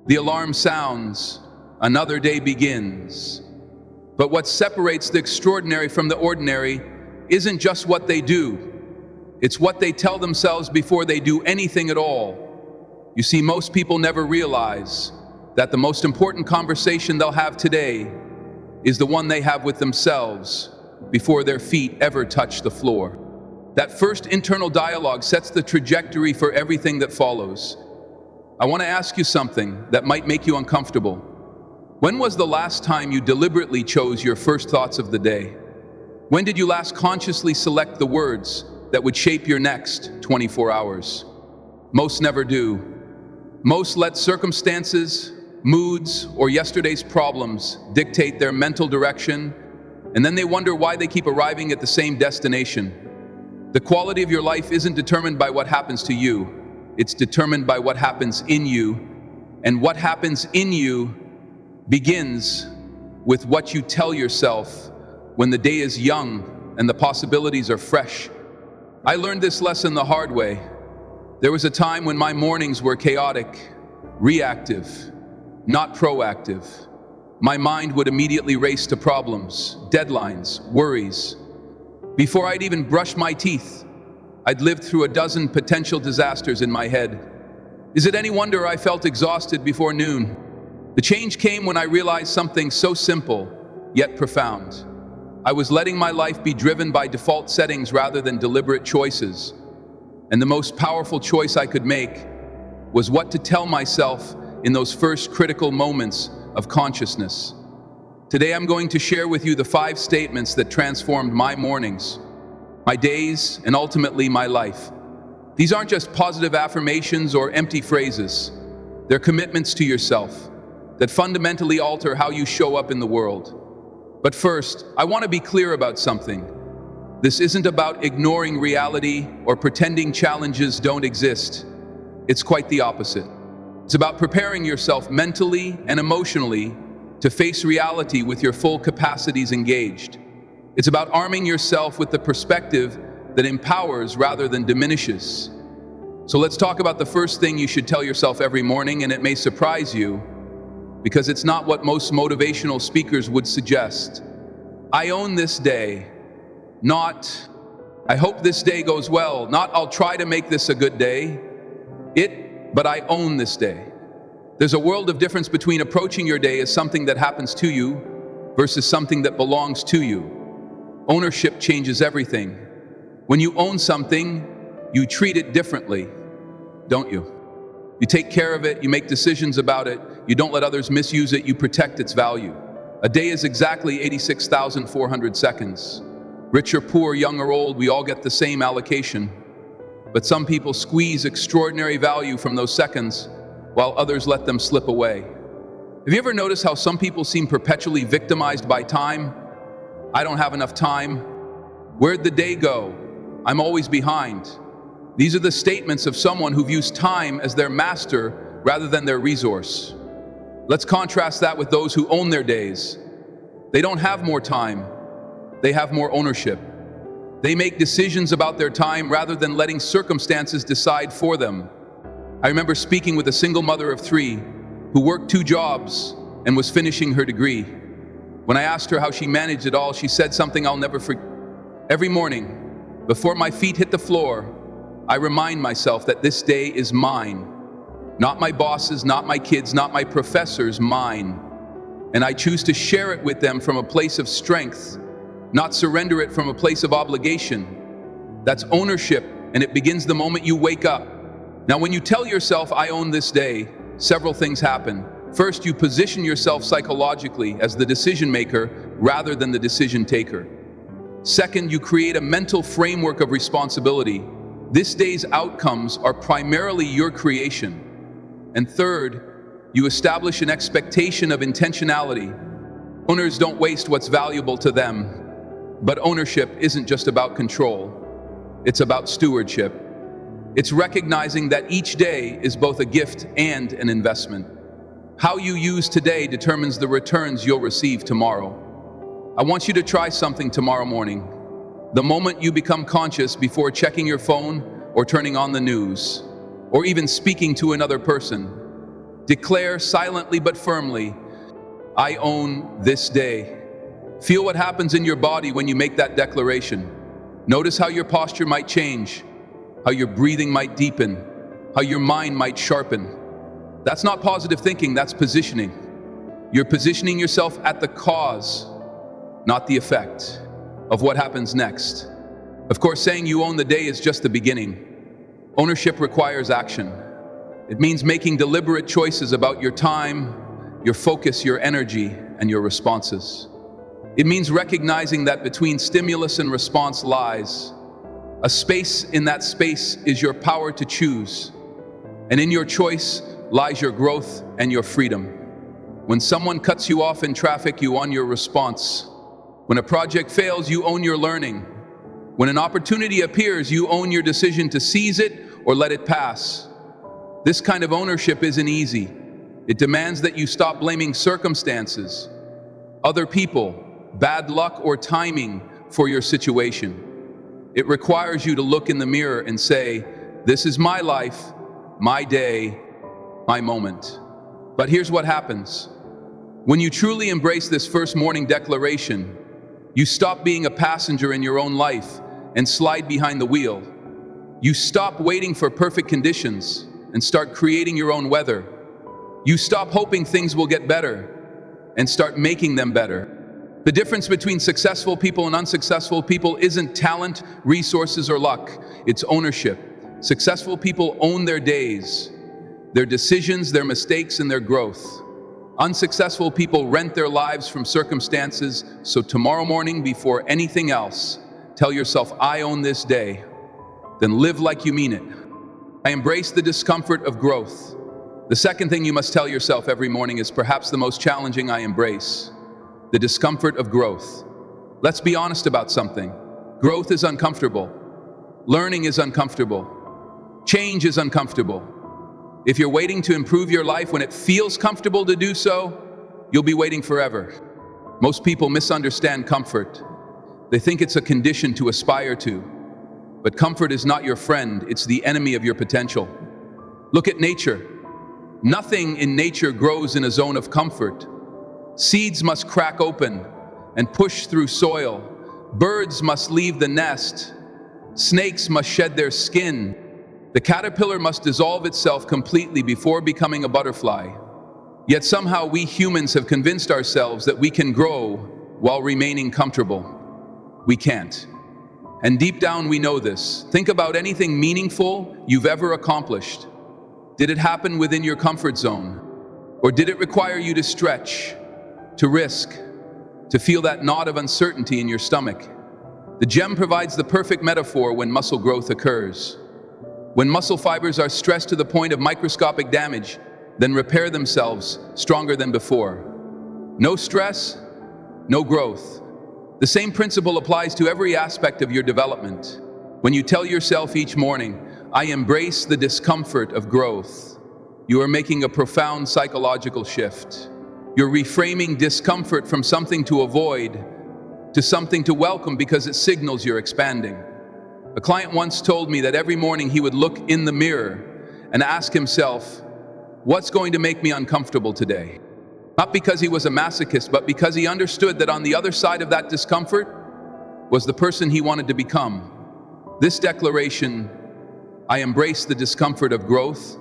The alarm sounds, another day begins. But what separates the extraordinary from the ordinary isn't just what they do. It's what they tell themselves before they do anything at all. You see, most people never realize that the most important conversation they'll have today is the one they have with themselves before their feet ever touch the floor. That first internal dialogue sets the trajectory for everything that follows. I want to ask you something that might make you uncomfortable. When was the last time you deliberately chose your first thoughts of the day? When did you last consciously select the words that would shape your next 24 hours? Most never do. Most let circumstances, moods, or yesterday's problems dictate their mental direction, and then they wonder why they keep arriving at the same destination. The quality of your life isn't determined by what happens to you. It's determined by what happens in you, and what happens in you begins with what you tell yourself when the day is young and the possibilities are fresh. I learned this lesson the hard way. There was a time when my mornings were chaotic, reactive, not proactive. My mind would immediately race to problems, deadlines, worries. Before I'd even brush my teeth, I'd lived through a dozen potential disasters in my head. Is it any wonder I felt exhausted before noon? The change came when I realized something so simple, yet profound. I was letting my life be driven by default settings rather than deliberate choices. And the most powerful choice I could make was what to tell myself in those first critical moments of consciousness. Today I'm going to share with you the 5 statements that transformed my mornings, my days, and ultimately my life. These aren't just positive affirmations or empty phrases. They're commitments to yourself that fundamentally alter how you show up in the world. But first, I want to be clear about something. This isn't about ignoring reality or pretending challenges don't exist. It's quite the opposite. It's about preparing yourself mentally and emotionally to face reality with your full capacities engaged. It's about arming yourself with the perspective that empowers rather than diminishes. So let's talk about the first thing you should tell yourself every morning, and it may surprise you because it's not what most motivational speakers would suggest. I own this day, not I hope this day goes well, not I'll try to make this a good day. But I own this day. There's a world of difference between approaching your day as something that happens to you versus something that belongs to you. Ownership changes everything. When you own something, you treat it differently, don't you? You take care of it, you make decisions about it, you don't let others misuse it, you protect its value. A day is exactly 86,400 seconds. Rich or poor, young or old, we all get the same allocation. But some people squeeze extraordinary value from those seconds, while others let them slip away. Have you ever noticed how some people seem perpetually victimized by time? I don't have enough time. Where'd the day go? I'm always behind. These are the statements of someone who views time as their master rather than their resource. Let's contrast that with those who own their days. They don't have more time. They have more ownership. They make decisions about their time rather than letting circumstances decide for them. I remember speaking with a single mother of 3 who worked 2 jobs and was finishing her degree. When I asked her how she managed it all, she said something I'll never forget. Every morning, before my feet hit the floor, I remind myself that this day is mine. Not my boss's, not my kids', not my professors', mine. And I choose to share it with them from a place of strength, not surrender it from a place of obligation. That's ownership, and it begins the moment you wake up. Now, when you tell yourself, I own this day, several things happen. First, you position yourself psychologically as the decision maker rather than the decision taker. Second, you create a mental framework of responsibility. This day's outcomes are primarily your creation. And third, you establish an expectation of intentionality. Owners don't waste what's valuable to them. But ownership isn't just about control. It's about stewardship. It's recognizing that each day is both a gift and an investment. How you use today determines the returns you'll receive tomorrow. I want you to try something tomorrow morning. The moment you become conscious before checking your phone or turning on the news, or even speaking to another person, Declare silently but firmly, I own this day. Feel what happens in your body when you make that declaration. Notice how your posture might change, how your breathing might deepen, how your mind might sharpen. That's not positive thinking, that's positioning. You're positioning yourself at the cause, not the effect, of what happens next. Of course, saying you own the day is just the beginning. Ownership requires action. It means making deliberate choices about your time, your focus, your energy, and your responses. It means recognizing that between stimulus and response lies a space. In that space is your power to choose. And in your choice lies your growth and your freedom. When someone cuts you off in traffic, you own your response. When a project fails, you own your learning. When an opportunity appears, you own your decision to seize it or let it pass. This kind of ownership isn't easy. It demands that you stop blaming circumstances, other people, bad luck, or timing for your situation. It requires you to look in the mirror and say, this is my life, my day, my moment. But here's what happens. When you truly embrace this first morning declaration, you stop being a passenger in your own life and slide behind the wheel. You stop waiting for perfect conditions and start creating your own weather. You stop hoping things will get better and start making them better. The difference between successful people and unsuccessful people isn't talent, resources, or luck. It's ownership. Successful people own their days, their decisions, their mistakes, and their growth. Unsuccessful people rent their lives from circumstances. So tomorrow morning, before anything else, tell yourself, I own this day. Then live like you mean it. I embrace the discomfort of growth. The second thing you must tell yourself every morning is perhaps the most challenging. I embrace the discomfort of growth. Let's be honest about something. Growth is uncomfortable. Learning is uncomfortable. Change is uncomfortable. If you're waiting to improve your life when it feels comfortable to do so, you'll be waiting forever. Most people misunderstand comfort. They think it's a condition to aspire to. But comfort is not your friend, it's the enemy of your potential. Look at nature. Nothing in nature grows in a zone of comfort. Seeds must crack open and push through soil. Birds must leave the nest. Snakes must shed their skin. The caterpillar must dissolve itself completely before becoming a butterfly. Yet somehow we humans have convinced ourselves that we can grow while remaining comfortable. We can't. And deep down we know this. Think about anything meaningful you've ever accomplished. Did it happen within your comfort zone? Or did it require you to stretch, to risk, to feel that knot of uncertainty in your stomach? The gem provides the perfect metaphor when muscle growth occurs. When muscle fibers are stressed to the point of microscopic damage, then repair themselves stronger than before. No stress, no growth. The same principle applies to every aspect of your development. When you tell yourself each morning, I embrace the discomfort of growth, you are making a profound psychological shift. You're reframing discomfort from something to avoid to something to welcome because it signals you're expanding. A client once told me that every morning he would look in the mirror and ask himself, what's going to make me uncomfortable today? Not because he was a masochist, but because he understood that on the other side of that discomfort was the person he wanted to become. This declaration, I embrace the discomfort of growth,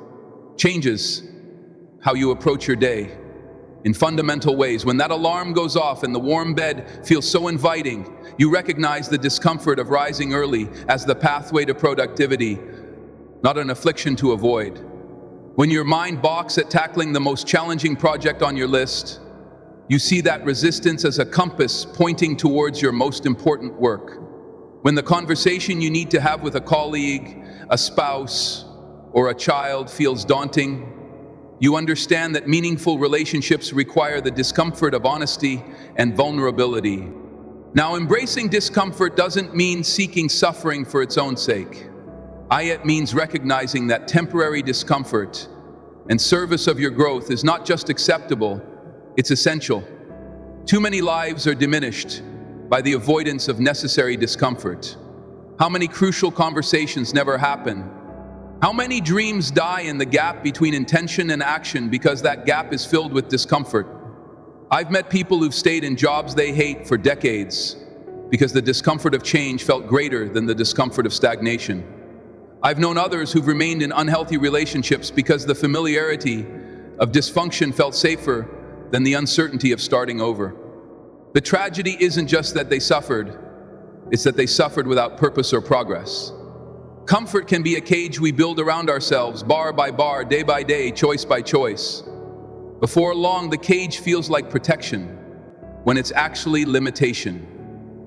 changes how you approach your day in fundamental ways. When that alarm goes off and the warm bed feels so inviting, you recognize the discomfort of rising early as the pathway to productivity, not an affliction to avoid. When your mind balks at tackling the most challenging project on your list, you see that resistance as a compass pointing towards your most important work. When the conversation you need to have with a colleague, a spouse, or a child feels daunting, you understand that meaningful relationships require the discomfort of honesty and vulnerability. Now, embracing discomfort doesn't mean seeking suffering for its own sake. It means recognizing that temporary discomfort and service of your growth is not just acceptable, it's essential. Too many lives are diminished by the avoidance of necessary discomfort. How many crucial conversations never happen How many dreams die in the gap between intention and action because that gap is filled with discomfort? I've met people who've stayed in jobs they hate for decades because the discomfort of change felt greater than the discomfort of stagnation. I've known others who've remained in unhealthy relationships because the familiarity of dysfunction felt safer than the uncertainty of starting over. The tragedy isn't just that they suffered, it's that they suffered without purpose or progress. Comfort can be a cage we build around ourselves, bar by bar, day by day, choice by choice. Before long, the cage feels like protection, when it's actually limitation.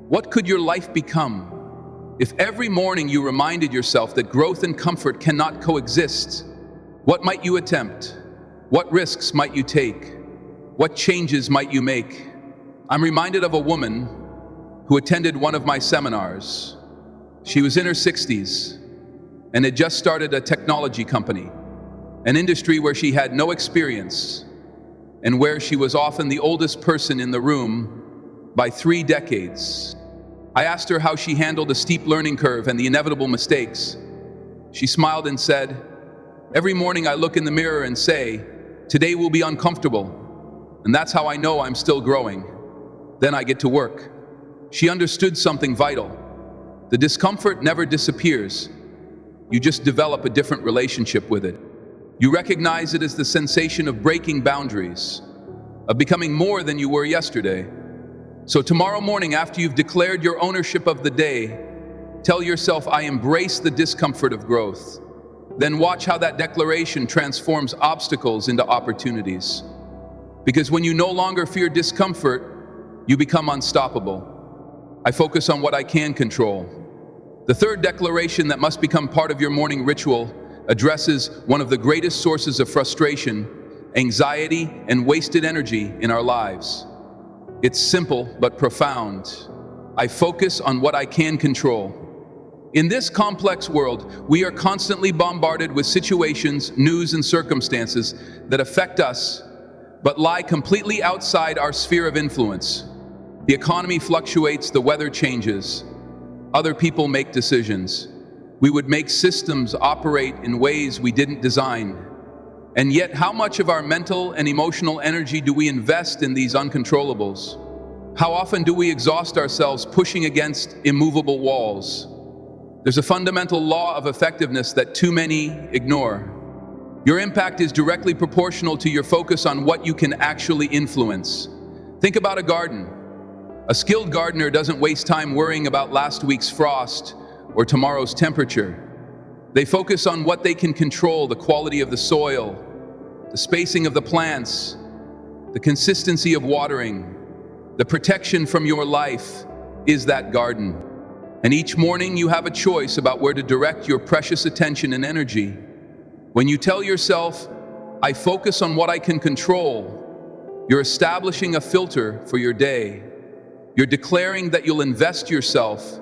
What could your life become if every morning you reminded yourself that growth and comfort cannot coexist? What might you attempt? What risks might you take? What changes might you make? I'm reminded of a woman who attended one of my seminars. She was in her 60s and had just started a technology company, an industry where she had no experience and where she was often the oldest person in the room by 3 decades. I asked her how she handled a steep learning curve and the inevitable mistakes. She smiled and said, "Every morning I look in the mirror and say, today will be uncomfortable, and that's how I know I'm still growing. Then I get to work." She understood something vital. The discomfort never disappears. You just develop a different relationship with it. You recognize it as the sensation of breaking boundaries, of becoming more than you were yesterday. So tomorrow morning, after you've declared your ownership of the day, tell yourself, "I embrace the discomfort of growth." Then watch how that declaration transforms obstacles into opportunities. Because when you no longer fear discomfort, you become unstoppable. I focus on what I can control. The third declaration that must become part of your morning ritual addresses one of the greatest sources of frustration, anxiety, and wasted energy in our lives. It's simple but profound. I focus on what I can control. In this complex world, we are constantly bombarded with situations, news, and circumstances that affect us, but lie completely outside our sphere of influence. The economy fluctuates, the weather changes. Other people make decisions. We would make systems operate in ways we didn't design. And yet, how much of our mental and emotional energy do we invest in these uncontrollables? How often do we exhaust ourselves pushing against immovable walls? There's a fundamental law of effectiveness that too many ignore. Your impact is directly proportional to your focus on what you can actually influence. Think about a garden. A skilled gardener doesn't waste time worrying about last week's frost or tomorrow's temperature. They focus on what they can control: the quality of the soil, the spacing of the plants, the consistency of watering. The protection from your life is that garden. And each morning you have a choice about where to direct your precious attention and energy. When you tell yourself, "I focus on what I can control," you're establishing a filter for your day. You're declaring that you'll invest yourself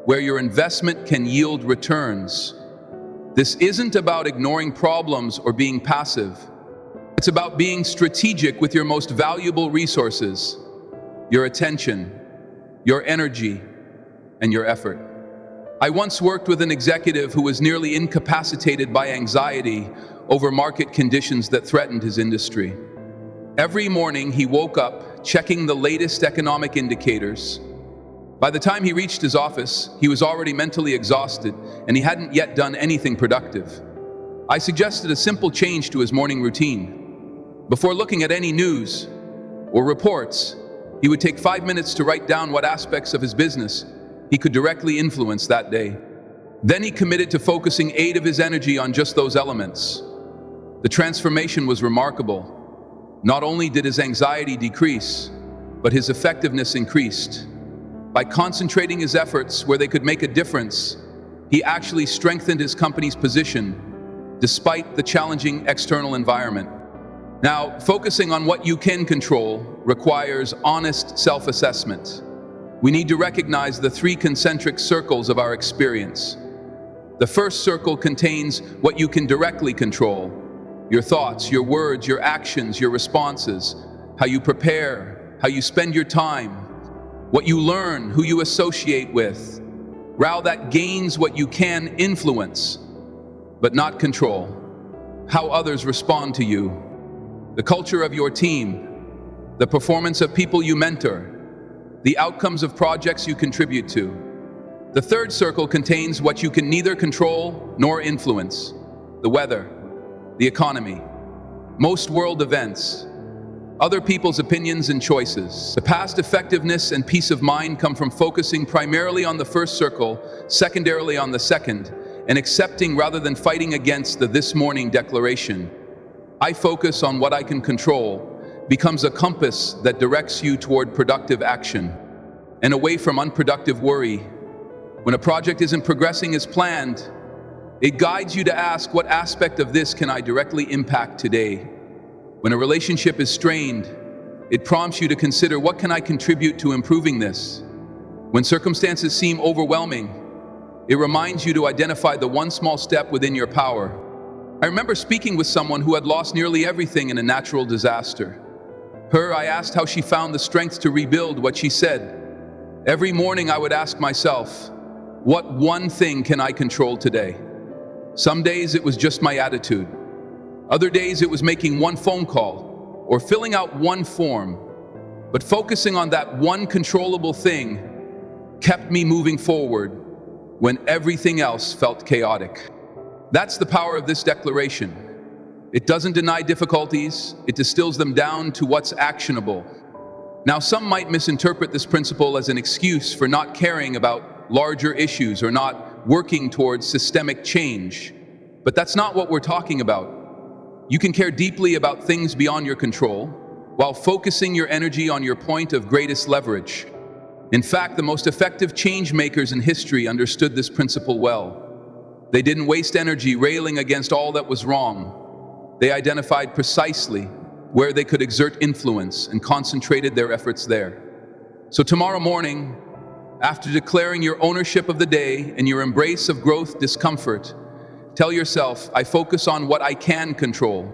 where your investment can yield returns. This isn't about ignoring problems or being passive. It's about being strategic with your most valuable resources: your attention, your energy, and your effort. I once worked with an executive who was nearly incapacitated by anxiety over market conditions that threatened his industry. Every morning he woke up checking the latest economic indicators. By the time he reached his office, he was already mentally exhausted, and he hadn't yet done anything productive. I suggested a simple change to his morning routine. Before looking at any news or reports, he would take 5 minutes to write down what aspects of his business he could directly influence that day. Then he committed to focusing 8 of his energy on just those elements. The transformation was remarkable. Not only did his anxiety decrease, but his effectiveness increased. By concentrating his efforts where they could make a difference, he actually strengthened his company's position despite the challenging external environment. Now, focusing on what you can control requires honest self-assessment. We need to recognize the 3 concentric circles of our experience. The first circle contains what you can directly control: your thoughts, your words, your actions, your responses, how you prepare, how you spend your time, what you learn, who you associate with. That gains what you can influence. but not control. How others respond to you, the culture of your team, the performance of people you mentor, the outcomes of projects you contribute to. The third circle contains what you can neither control nor influence: the weather, the economy, most world events, other people's opinions and choices. The past effectiveness and peace of mind come from focusing primarily on the first circle, secondarily on the second, and accepting rather than fighting against the this morning declaration. I focus on what I can control becomes a compass that directs you toward productive action and away from unproductive worry. When a project isn't progressing as planned, it guides you to ask, what aspect of this can I directly impact today? When a relationship is strained, it prompts you to consider, what can I contribute to improving this? When circumstances seem overwhelming, it reminds you to identify the one small step within your power. I remember speaking with someone who had lost nearly everything in a natural disaster. I asked how she found the strength to rebuild. What she said: every morning I would ask myself, what one thing can I control today? Some days it was just my attitude. Other days it was making one phone call or filling out one form. But focusing on that one controllable thing kept me moving forward when everything else felt chaotic. That's the power of this declaration. It doesn't deny difficulties, it distills them down to what's actionable. Now, some might misinterpret this principle as an excuse for not caring about larger issues or not working towards systemic change. But that's not what we're talking about. You can care deeply about things beyond your control while focusing your energy on your point of greatest leverage. In fact, the most effective change makers in history understood this principle well. They didn't waste energy railing against all that was wrong. They identified precisely where they could exert influence and concentrated their efforts there. So tomorrow morning, after declaring your ownership of the day and your embrace of growth discomfort, tell yourself, I focus on what I can control.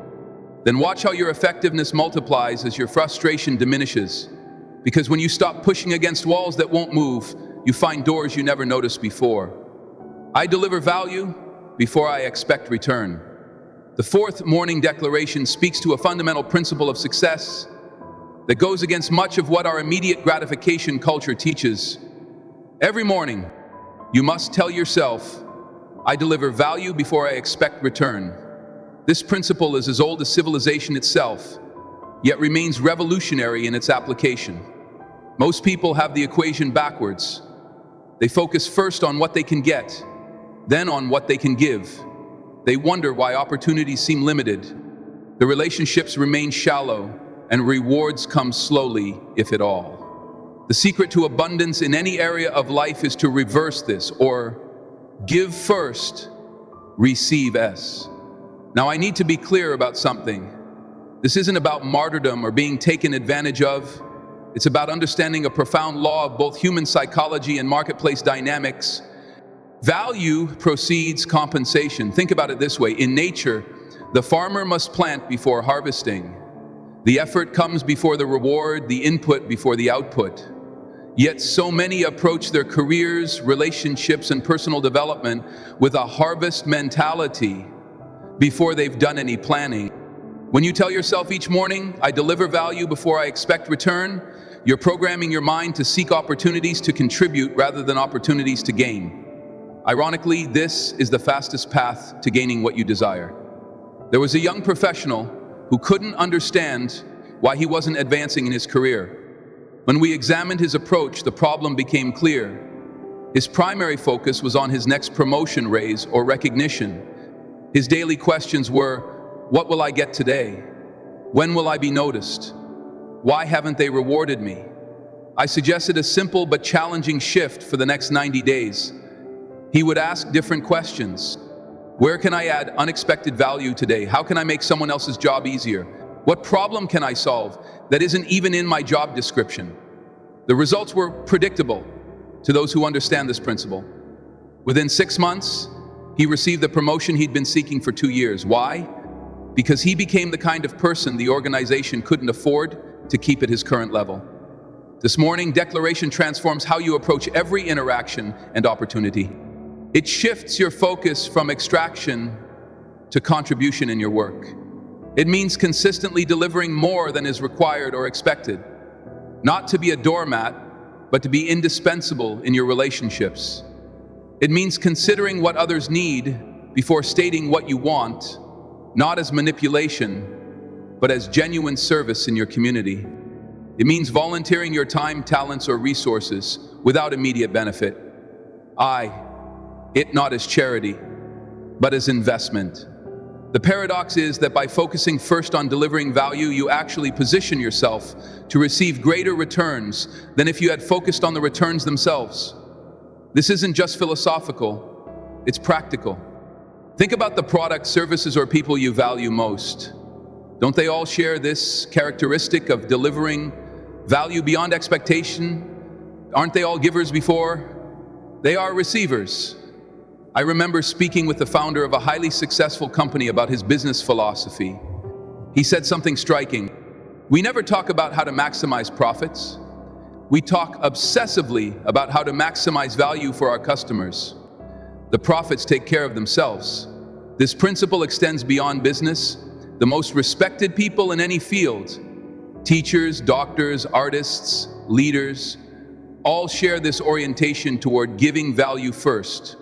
Then watch how your effectiveness multiplies as your frustration diminishes. Because when you stop pushing against walls that won't move, you find doors you never noticed before. I deliver value before I expect return. The fourth morning declaration speaks to a fundamental principle of success that goes against much of what our immediate gratification culture teaches. Every morning, you must tell yourself, I deliver value before I expect return. This principle is as old as civilization itself, yet remains revolutionary in its application. Most people have the equation backwards. They focus first on what they can get, then on what they can give. They wonder why opportunities seem limited. The relationships remain shallow, and rewards come slowly, if at all. The secret to abundance in any area of life is to reverse this, or give first, receive S. Now, I need to be clear about something. This isn't about martyrdom or being taken advantage of. It's about understanding a profound law of both human psychology and marketplace dynamics. Value precedes compensation. Think about it this way. In nature, the farmer must plant before harvesting. The effort comes before the reward, the input before the output. Yet so many approach their careers, relationships, and personal development with a harvest mentality before they've done any planning. When you tell yourself each morning, I deliver value before I expect return, you're programming your mind to seek opportunities to contribute rather than opportunities to gain. Ironically, this is the fastest path to gaining what you desire. There was a young professional who couldn't understand why he wasn't advancing in his career. When we examined his approach, the problem became clear. His primary focus was on his next promotion raise or recognition. His daily questions were, what will I get today? When will I be noticed? Why haven't they rewarded me? I suggested a simple but challenging shift for the next 90 days. He would ask different questions. Where can I add unexpected value today? How can I make someone else's job easier? What problem can I solve that isn't even in my job description? The results were predictable to those who understand this principle. Within 6 months, he received the promotion he'd been seeking for 2 years. Why? Because he became the kind of person the organization couldn't afford to keep at his current level. This morning, declaration transforms how you approach every interaction and opportunity. It shifts your focus from extraction to contribution in your work. It means consistently delivering more than is required or expected. Not to be a doormat, but to be indispensable in your relationships. It means considering what others need before stating what you want, not as manipulation, but as genuine service in your community. It means volunteering your time, talents, or resources without immediate benefit. It not as charity, but as investment. The paradox is that by focusing first on delivering value, you actually position yourself to receive greater returns than if you had focused on the returns themselves. This isn't just philosophical, it's practical. Think about the products, services, or people you value most. Don't they all share this characteristic of delivering value beyond expectation? Aren't they all givers before they are receivers? I remember speaking with the founder of a highly successful company about his business philosophy. He said something striking. We never talk about how to maximize profits. We talk obsessively about how to maximize value for our customers. The profits take care of themselves. This principle extends beyond business. The most respected people in any field, teachers, doctors, artists, leaders, all share this orientation toward giving value first.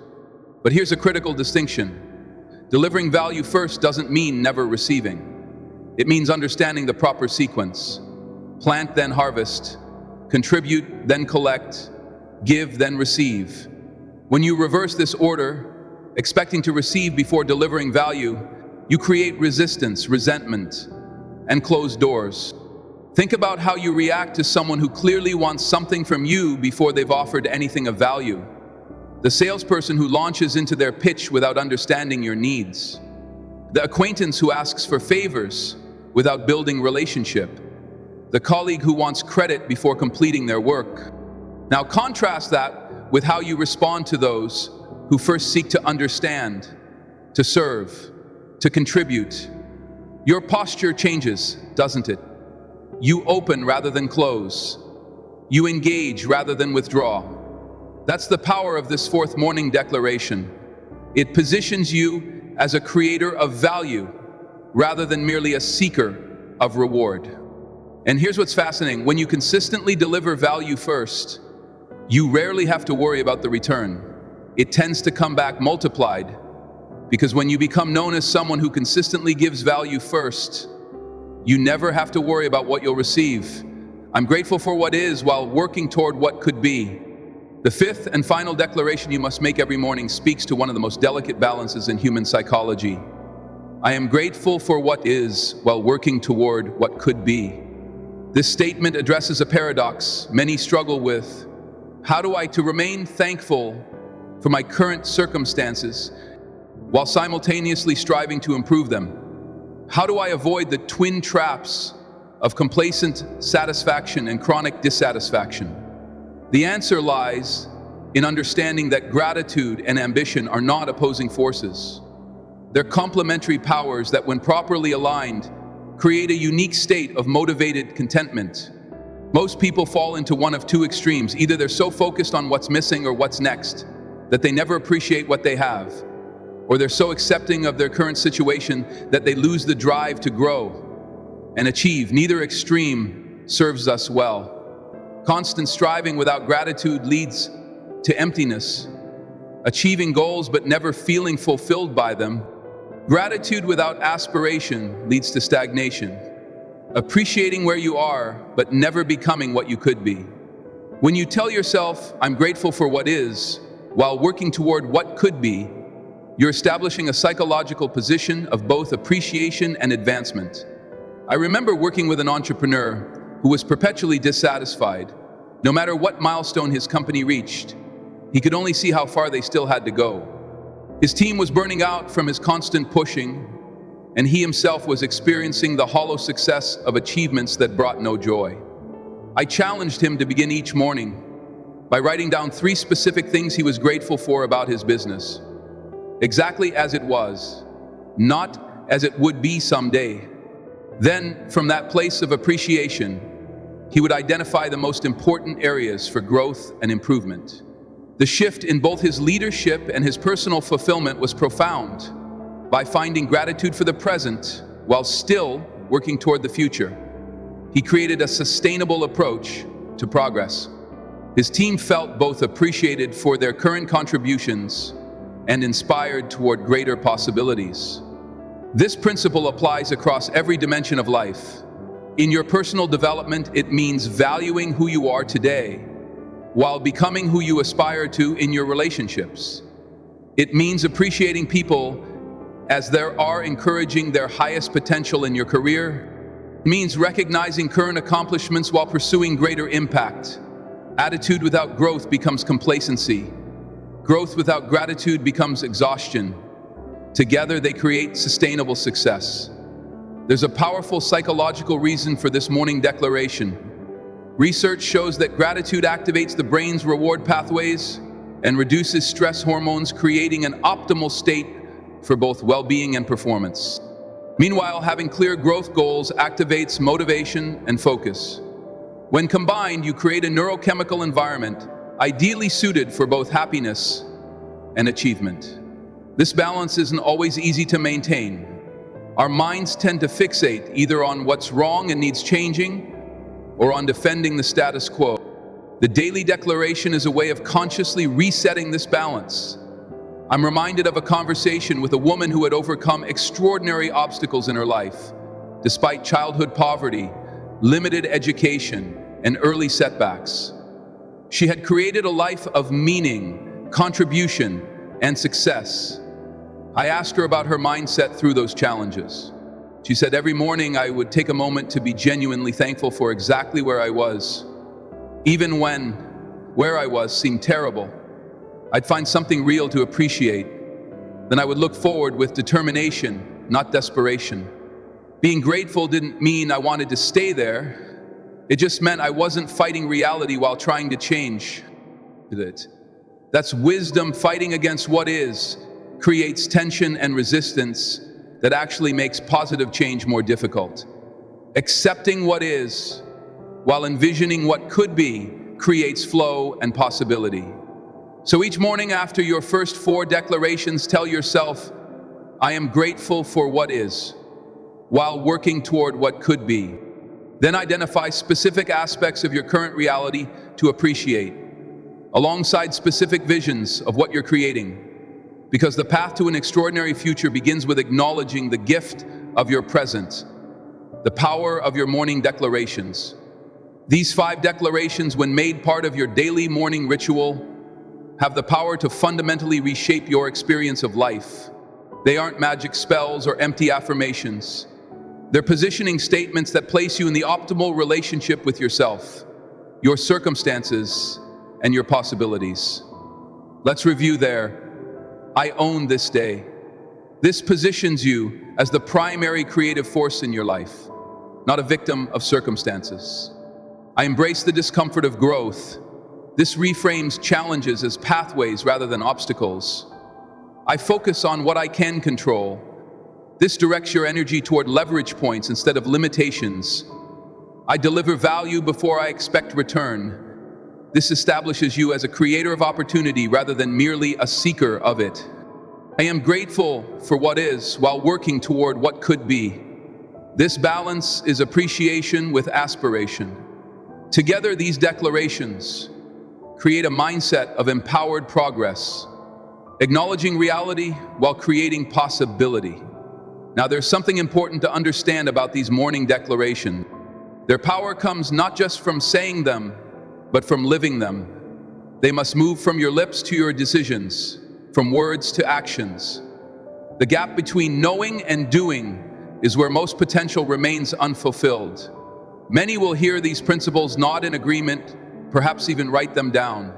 But here's a critical distinction. Delivering value first doesn't mean never receiving. It means understanding the proper sequence. Plant, then harvest. Contribute, then collect. Give, then receive. When you reverse this order, expecting to receive before delivering value, you create resistance, resentment, and closed doors. Think about how you react to someone who clearly wants something from you before they've offered anything of value. The salesperson who launches into their pitch without understanding your needs. The acquaintance who asks for favors without building relationship. The colleague who wants credit before completing their work. Now contrast that with how you respond to those who first seek to understand, to serve, to contribute. Your posture changes, doesn't it? You open rather than close. You engage rather than withdraw. That's the power of this fourth morning declaration. It positions you as a creator of value rather than merely a seeker of reward. And here's what's fascinating. When you consistently deliver value first, you rarely have to worry about the return. It tends to come back multiplied, because when you become known as someone who consistently gives value first, you never have to worry about what you'll receive. I'm grateful for what is while working toward what could be. The fifth and final declaration you must make every morning speaks to one of the most delicate balances in human psychology. I am grateful for what is while working toward what could be. This statement addresses a paradox many struggle with. How do I to remain thankful for my current circumstances while simultaneously striving to improve them? How do I avoid the twin traps of complacent satisfaction and chronic dissatisfaction? The answer lies in understanding that gratitude and ambition are not opposing forces. They're complementary powers that, when properly aligned, create a unique state of motivated contentment. Most people fall into one of two extremes. Either they're so focused on what's missing or what's next that they never appreciate what they have, or they're so accepting of their current situation that they lose the drive to grow and achieve. Neither extreme serves us well. Constant striving without gratitude leads to emptiness. Achieving goals but never feeling fulfilled by them. Gratitude without aspiration leads to stagnation. Appreciating where you are but never becoming what you could be. When you tell yourself, I'm grateful for what is, while working toward what could be, you're establishing a psychological position of both appreciation and advancement. I remember working with an entrepreneur who was perpetually dissatisfied. No matter what milestone his company reached, he could only see how far they still had to go. His team was burning out from his constant pushing, and he himself was experiencing the hollow success of achievements that brought no joy. I challenged him to begin each morning by writing down 3 specific things he was grateful for about his business, exactly as it was, not as it would be someday. Then, from that place of appreciation, he would identify the most important areas for growth and improvement. The shift in both his leadership and his personal fulfillment was profound. by finding gratitude for the present while still working toward the future. He created a sustainable approach to progress. His team felt both appreciated for their current contributions and inspired toward greater possibilities. This principle applies across every dimension of life. In your personal development, it means valuing who you are today while becoming who you aspire to in your relationships. It means appreciating people as they are encouraging their highest potential in your career. It means recognizing current accomplishments while pursuing greater impact. Attitude without growth becomes complacency. Growth without gratitude becomes exhaustion. Together, they create sustainable success. There's a powerful psychological reason for this morning declaration. Research shows that gratitude activates the brain's reward pathways and reduces stress hormones, creating an optimal state for both well-being and performance. Meanwhile, having clear growth goals activates motivation and focus. When combined, you create a neurochemical environment ideally suited for both happiness and achievement. This balance isn't always easy to maintain. Our minds tend to fixate either on what's wrong and needs changing or on defending the status quo. The daily declaration is a way of consciously resetting this balance. I'm reminded of a conversation with a woman who had overcome extraordinary obstacles in her life, despite childhood poverty, limited education, and early setbacks. She had created a life of meaning, contribution, and success. I asked her about her mindset through those challenges. She said, "Every morning I would take a moment to be genuinely thankful for exactly where I was. Even when where I was seemed terrible, I'd find something real to appreciate. Then I would look forward with determination, not desperation. Being grateful didn't mean I wanted to stay there. It just meant I wasn't fighting reality while trying to change it. That's wisdom. Fighting against what is creates tension and resistance that actually makes positive change more difficult. Accepting what is while envisioning what could be creates flow and possibility." So each morning after your first 4 declarations, tell yourself, "I am grateful for what is," while working toward what could be. Then identify specific aspects of your current reality to appreciate, alongside specific visions of what you're creating. Because the path to an extraordinary future begins with acknowledging the gift of your present, the power of your morning declarations. These 5 declarations, when made part of your daily morning ritual, have the power to fundamentally reshape your experience of life. They aren't magic spells or empty affirmations. They're positioning statements that place you in the optimal relationship with yourself, your circumstances, and your possibilities. Let's review there. I own this day. This positions you as the primary creative force in your life, not a victim of circumstances. I embrace the discomfort of growth. This reframes challenges as pathways rather than obstacles. I focus on what I can control. This directs your energy toward leverage points instead of limitations. I deliver value before I expect return. This establishes you as a creator of opportunity rather than merely a seeker of it. I am grateful for what is while working toward what could be. This balance is appreciation with aspiration. Together, these declarations create a mindset of empowered progress, acknowledging reality while creating possibility. Now, there's something important to understand about these morning declarations. Their power comes not just from saying them, but from living them. They must move from your lips to your decisions, from words to actions. The gap between knowing and doing is where most potential remains unfulfilled. Many will hear these principles, nod in agreement, perhaps even write them down,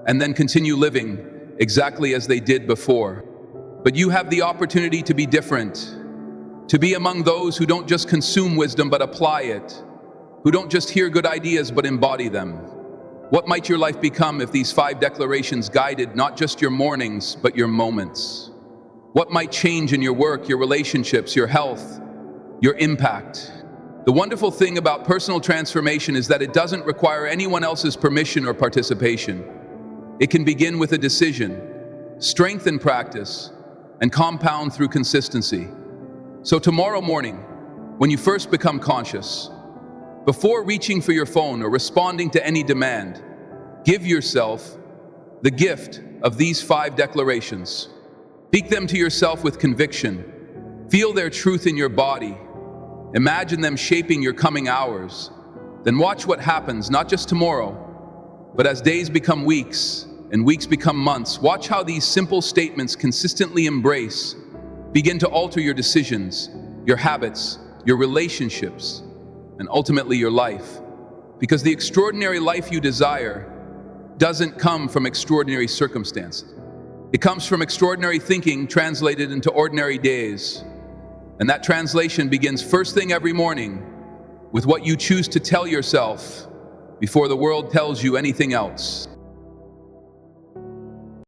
and then continue living exactly as they did before. But you have the opportunity to be different, to be among those who don't just consume wisdom but apply it, who don't just hear good ideas but embody them. What might your life become if these 5 declarations guided not just your mornings, but your moments? What might change in your work, your relationships, your health, your impact? The wonderful thing about personal transformation is that it doesn't require anyone else's permission or participation. It can begin with a decision, strength in practice, and compound through consistency. So tomorrow morning, when you first become conscious, before reaching for your phone or responding to any demand, give yourself the gift of these 5 declarations. Speak them to yourself with conviction. Feel their truth in your body. Imagine them shaping your coming hours. Then watch what happens, not just tomorrow, but as days become weeks and weeks become months. Watch how these simple statements consistently embrace begin to alter your decisions, your habits, your relationships, and ultimately your life. Because the extraordinary life you desire doesn't come from extraordinary circumstances. It comes from extraordinary thinking translated into ordinary days. And that translation begins first thing every morning with what you choose to tell yourself before the world tells you anything else.